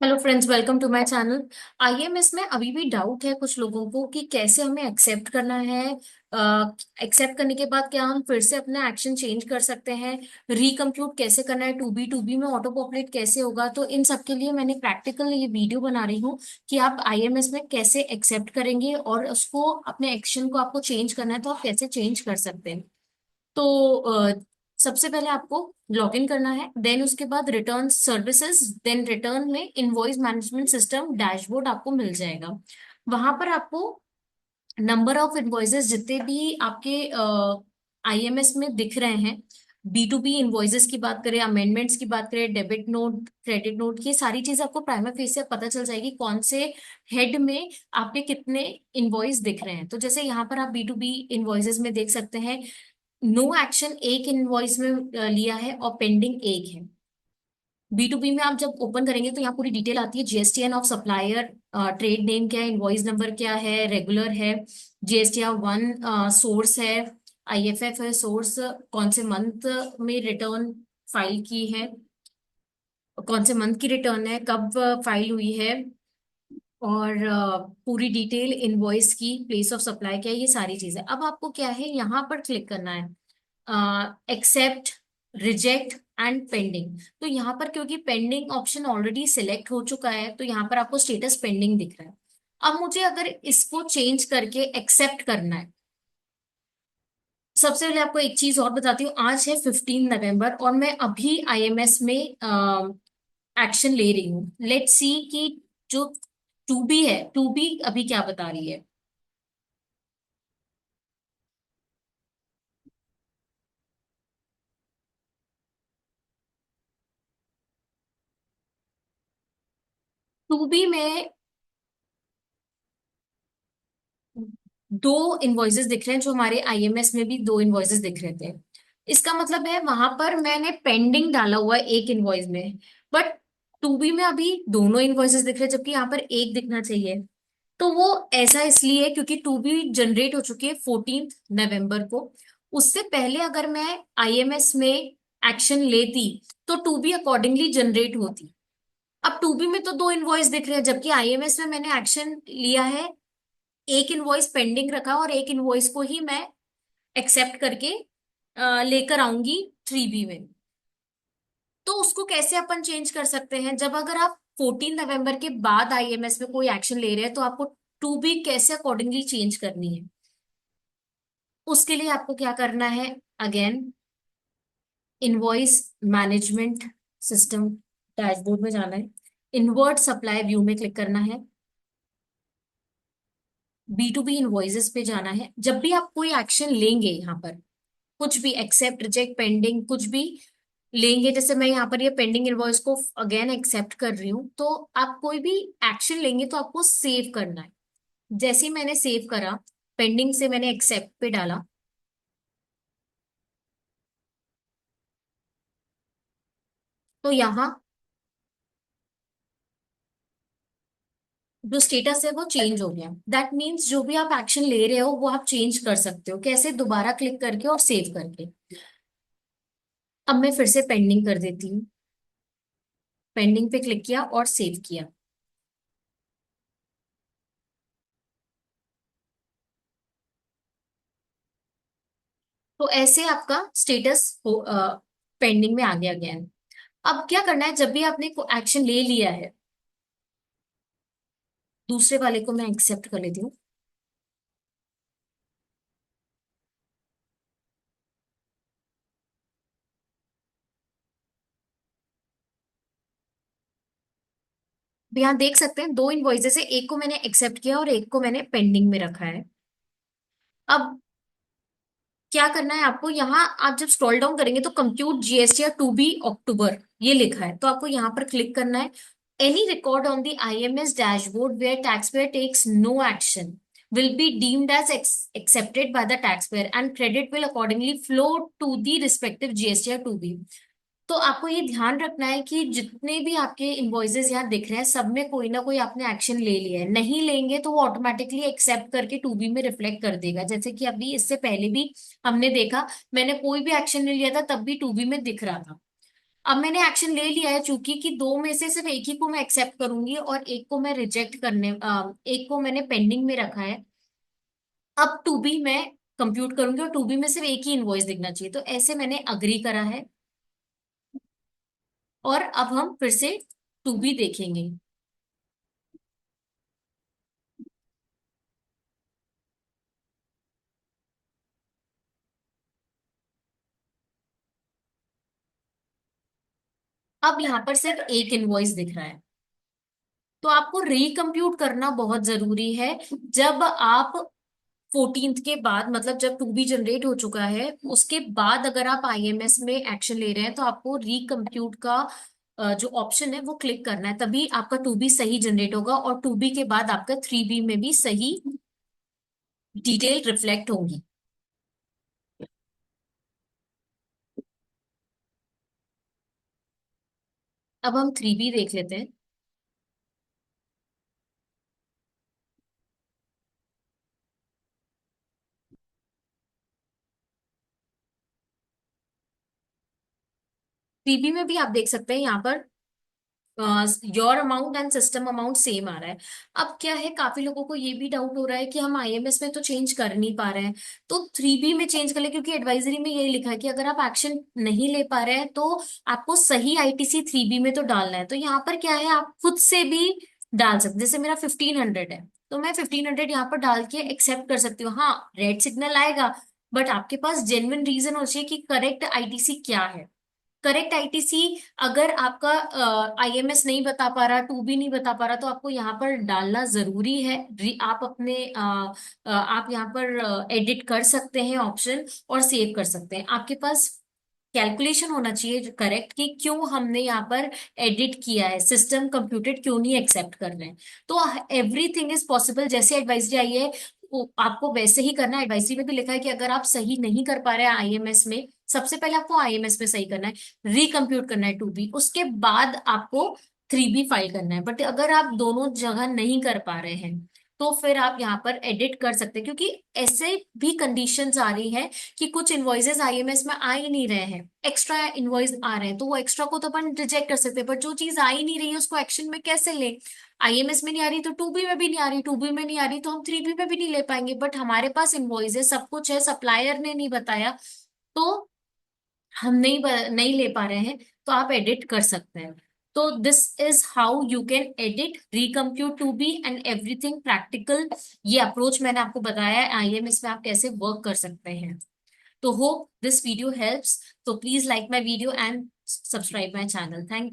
Hello friends, welcome to my channel. IMS में अभी भी डाउट है कुछ लोगों को कि कैसे हमें एक्सेप्ट करना है। एक्सेप्ट करने के बाद क्या हम फिर से अपना एक्शन चेंज कर सकते हैं? रिकम्प्यूट कैसे करना है? टू बी में ऑटो पॉपुलेट कैसे होगा? तो इन सब के लिए मैंने प्रैक्टिकल ये वीडियो बना रही हूँ कि आप आईएमएस में कैसे एक्सेप्ट करेंगे और उसको अपने एक्शन को आपको चेंज करना है तो आप कैसे चेंज कर सकते हैं। तो सबसे पहले आपको लॉग इन करना है, देन उसके बाद रिटर्न सर्विसेज, देन रिटर्न में इनवॉइस मैनेजमेंट सिस्टम डैशबोर्ड आपको मिल जाएगा। वहां पर आपको नंबर ऑफ इनवॉइसेस जितने भी आपके आईएमएस में दिख रहे हैं, बी टू बी इनवॉइसेस की बात करें, अमेंडमेंट्स की बात करें, डेबिट नोट, क्रेडिट नोट, ये सारी चीज आपको प्राइमरी फेस से पता चल जाएगी कौन से हेड में आपके कितने इनवॉइस दिख रहे हैं। तो जैसे यहाँ पर आप बी टू बी इनवॉइसेस में देख सकते हैं, नो एक्शन एक इनवॉइस में लिया है और पेंडिंग एक है। बी टू बी में आप जब ओपन करेंगे तो यहाँ पूरी डिटेल आती है, GSTN of supplier, trade name क्या है, इनवॉइस नंबर क्या है, रेगुलर है, जीएसटीआर वन सोर्स है, आईएफएफ है सोर्स, कौन से मंथ में रिटर्न फाइल की है, कौन से मंथ की रिटर्न है, कब फाइल हुई है, और पूरी डिटेल इनवॉइस की, प्लेस ऑफ सप्लाई क्या है, ये सारी चीजें। अब आपको क्या है, यहाँ पर क्लिक करना है एक्सेप्ट, रिजेक्ट एंड पेंडिंग। तो यहाँ पर क्योंकि पेंडिंग ऑप्शन ऑलरेडी सिलेक्ट हो चुका है तो यहाँ पर आपको स्टेटस पेंडिंग दिख रहा है। अब मुझे अगर इसको चेंज करके एक्सेप्ट करना है, सबसे पहले आपको एक चीज और बताती हूँ। आज है 15 नवंबर और मैं अभी आईएमएस में एक्शन ले रही हूँ। लेट्स सी कि जो टू बी है, टू बी अभी क्या बता रही है। टू बी में दो इनवॉइसेस दिख रहे हैं, जो हमारे आईएमएस में भी दो इनवॉइसेस दिख रहे थे। इसका मतलब है वहां पर मैंने पेंडिंग डाला हुआ है एक इनवॉइस में, बट टू बी में अभी दोनों इनवॉइसेस दिख रहे हैं जबकि यहाँ पर एक दिखना चाहिए। तो वो ऐसा इसलिए है क्योंकि टू बी जनरेट हो चुकी है 14 नवंबर को। उससे पहले अगर मैं आईएमएस में एक्शन लेती तो टू बी अकॉर्डिंगली जनरेट होती। अब टू बी में तो दो इनवॉइस दिख रहे हैं जबकि आईएमएस में मैंने एक्शन लिया है, एक इनवॉइस पेंडिंग रखा और एक इनवॉइस को ही मैं एक्सेप्ट करके लेकर आऊंगी 3B में। तो उसको कैसे अपन चेंज कर सकते हैं? जब अगर आप 14 नवंबर के बाद आईएमएस में कोई एक्शन ले रहे हैं तो आपको 2B कैसे अकॉर्डिंगली चेंज करनी है? उसके लिए आपको क्या करना है, again invoice management system dashboard में जाना है, इनवर्ट सप्लाई व्यू में क्लिक करना है, बी टू बी इनवॉइसेस पे जाना है। जब भी आप कोई एक्शन लेंगे यहाँ पर, कुछ भी एक्सेप्ट, रिजेक्ट, पेंडिंग, कुछ भी लेंगे, जैसे मैं यहाँ पर ये पेंडिंग इनवॉइस को अगेन एक्सेप्ट कर रही हूँ, तो आप कोई भी एक्शन लेंगे तो आपको सेव करना है। जैसे ही मैंने सेव करा, पेंडिंग से मैंने एक्सेप्ट पे डाला, तो यहाँ जो स्टेटस है वो चेंज हो गया। दैट मीन्स जो भी आप एक्शन ले रहे हो वो आप चेंज कर सकते हो। कैसे? दोबारा क्लिक करके और सेव करके। अब मैं फिर से पेंडिंग कर देती हूँ, पेंडिंग पे क्लिक किया और सेव किया। तो ऐसे आपका स्टेटस पेंडिंग में आ गया गया है। अब क्या करना है, जब भी आपने को एक्शन ले लिया है, दूसरे वाले को मैं एक्सेप्ट कर लेती हूँ। अब यहाँ देख सकते हैं दो इनवॉइसेस है, एक को मैंने एक्सेप्ट किया और एक को मैंने पेंडिंग में रखा है। अब क्या करना है आपको, यहाँ आप जब स्क्रॉल डाउन करेंगे तो कंप्यूट जीएसटी 2B अक्टूबर ये लिखा है, तो आपको यहाँ पर क्लिक करना है। Any record on the IMS dashboard where taxpayer takes no action will be deemed as accepted by the taxpayer and credit will accordingly flow to the respective GST or 2B। तो आपको ये ध्यान रखना है कि जितने भी आपके इनवॉइसेस यहाँ दिख रहे हैं सब में कोई ना कोई आपने एक्शन ले लिया है। नहीं लेंगे तो वो ऑटोमेटिकली एक्सेप्ट करके 2B में रिफ्लेक्ट कर देगा। जैसे कि अभी इससे पहले भी हमने देखा, मैंने कोई भी एक्शन नहीं लिया था तब भी 2B में दिख रहा था। अब मैंने एक्शन ले लिया है, चूंकि कि दो में से सिर्फ एक ही को मैं एक्सेप्ट करूंगी और एक को मैं रिजेक्ट एक को मैंने पेंडिंग में रखा है। अब टू बी मैं कंप्यूट करूंगी और टू बी में सिर्फ एक ही इनवॉइस दिखना चाहिए, तो ऐसे मैंने अग्री करा है। और अब हम फिर से टू बी देखेंगे। अब यहाँ पर सिर्फ एक इनवॉइस दिख रहा है, तो आपको रिकम्प्यूट करना बहुत जरूरी है। जब आप 14th के बाद, मतलब जब टू बी जनरेट हो चुका है उसके बाद अगर आप आईएमएस में एक्शन ले रहे हैं, तो आपको रिकम्प्यूट का जो ऑप्शन है वो क्लिक करना है, तभी आपका टू बी सही जनरेट होगा और टू बी के बाद आपका थ्री बी में भी सही डिटेल रिफ्लेक्ट होगी। अब हम थ्री बी देख लेते हैं। थ्री बी में भी आप देख सकते हैं यहाँ पर your amount and system amount same आ रहा है। अब क्या है, काफी लोगों को ये भी डाउट हो रहा है कि हम आईएमएस में तो चेंज कर नहीं पा रहे हैं, तो थ्री बी में चेंज कर ले, क्योंकि एडवाइजरी में यही लिखा है कि अगर आप एक्शन नहीं ले पा रहे हैं तो आपको सही आईटीसी थ्री बी में तो डालना है। तो यहाँ पर क्या है, आप खुद से भी डाल सकते, जैसे मेरा 1500 है तो मैं 1500 यहाँ पर डाल के एक्सेप्ट कर सकती हूँ। हाँ, रेड सिग्नल आएगा, बट आपके पास जेन्युइन रीजन होना चाहिए कि करेक्ट आईटीसी क्या है। करेक्ट आईटीसी अगर आपका आईएमएस नहीं बता पा रहा, टू बी नहीं बता पा रहा, तो आपको यहाँ पर डालना जरूरी है। आप अपने आप यहाँ पर एडिट कर सकते हैं ऑप्शन और सेव कर सकते हैं। आपके पास कैलकुलेशन होना चाहिए करेक्ट कि क्यों हमने यहाँ पर एडिट किया है, सिस्टम कंप्यूटेड क्यों नहीं एक्सेप्ट कर रहे हैं। तो एवरीथिंग इज पॉसिबल, जैसे एडवाइजरी आई है वो आपको वैसे ही करना है। एडवाइजरी में भी लिखा है कि अगर आप सही नहीं कर पा रहे हैं आईएमएस में, सबसे पहले आपको आईएमएस में सही करना है, रिकम्प्यूट करना है टू बी, उसके बाद आपको थ्री बी फाइल करना है। बट अगर आप दोनों जगह नहीं कर पा रहे हैं तो फिर आप यहाँ पर एडिट कर सकते हैं, क्योंकि ऐसे भी कंडीशंस आ रही है कि कुछ इनवॉइसेस आईएमएस में आ ही नहीं रहे हैं, एक्स्ट्रा इनवॉइस आ रहे हैं, तो वो एक्स्ट्रा को तो अपन रिजेक्ट कर सकते हैं, बट जो चीज आ ही नहीं रही है उसको एक्शन में कैसे ले। आईएमएस में नहीं आ रही तो टू बी में भी नहीं आ रही, टू बी में नहीं आ रही तो हम थ्री बी में भी नहीं ले पाएंगे, बट हमारे पास इनवॉइस है, सब कुछ है, सप्लायर ने नहीं बताया तो हम नहीं ले पा रहे हैं, तो आप एडिट कर सकते हैं। तो this is how you can edit, recompute to be and everything practical. ये अप्रोच मैंने आपको बताया है आईएमएस में आप कैसे वर्क कर सकते हैं। तो होप दिस वीडियो हेल्प्स। तो please like my video and subscribe my channel. Thank